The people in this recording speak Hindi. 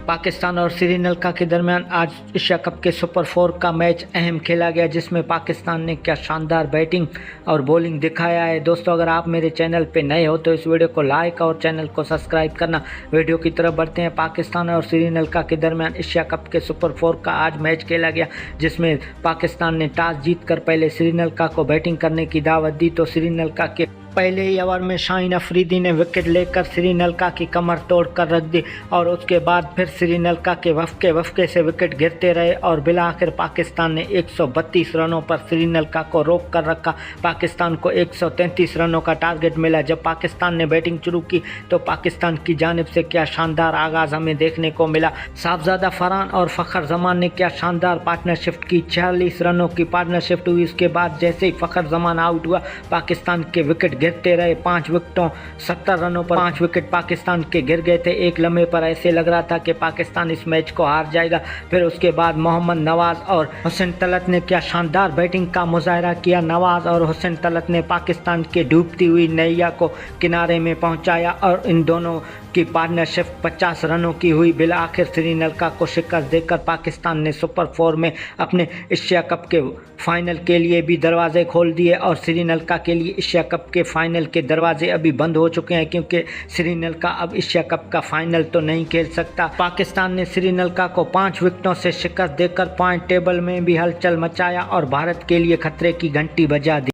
पाकिस्तान और श्रीलंका के दरमियान आज एशिया कप के सुपर 4 का मैच अहम खेला गया, जिसमें पाकिस्तान ने क्या शानदार बैटिंग और बॉलिंग दिखाया है। दोस्तों, अगर आप मेरे चैनल पे नए हो तो इस वीडियो को लाइक और चैनल को सब्सक्राइब करना। वीडियो की तरफ बढ़ते हैं। पाकिस्तान और श्रीलंका के दरमियान एशिया कप के सुपर 4 का आज मैच खेला गया, जिसमें पाकिस्तान ने टॉस जीतकर पहले श्रीलंका को बैटिंग करने की दावत दी। तो श्रीलंका के पहले ही ओवर में शाहीन अफरीदी ने विकेट लेकर श्रीलंका की कमर तोड़कर रख दी और उसके बाद फिर श्रीलंका के वफके से विकेट गिरते रहे और बिला आखिर पाकिस्तान ने 132 रनों पर श्रीलंका को रोक कर रखा। पाकिस्तान को 133 रनों का टारगेट मिला। जब पाकिस्तान ने बैटिंग शुरू की तो पाकिस्तान की जानिब से क्या शानदार आगाज़ हमें देखने को मिला। साहबजादा फरहान और फ़खर जमान ने क्या शानदार पार्टनरशिप की। 46 रनों की पार्टनरशिप हुई। उसके बाद जैसे ही फ़खर जमान आउट हुआ, पाकिस्तान के विकेट गिरते रहे। 5 विकेटों 70 रनों पर 5 विकेट पाकिस्तान के गिर गए थे। एक लम्हे पर ऐसे लग रहा था कि पाकिस्तान इस मैच को हार जाएगा। फिर उसके बाद मोहम्मद नवाज और हुसैन तलत ने क्या शानदार बैटिंग का मुजाहरा किया। नवाज और हुसैन तलत ने पाकिस्तान के डूबती हुई नैया को किनारे में पहुंचाया और इन दोनों की पार्टनरशिप 50 रनों की हुई। बिला आखिर श्रीलंका को शिकस्त देकर पाकिस्तान ने सुपर 4 में अपने एशिया कप के फाइनल के लिए भी दरवाजे खोल दिए और श्रीलंका के लिए एशिया कप के फाइनल के दरवाजे अभी बंद हो चुके हैं, क्योंकि श्रीलंका अब एशिया कप का फाइनल तो नहीं खेल सकता। पाकिस्तान ने श्रीलंका को 5 विकेटों से शिकस्त देकर पॉइंट टेबल में भी हलचल मचाया और भारत के लिए खतरे की घंटी बजा दी।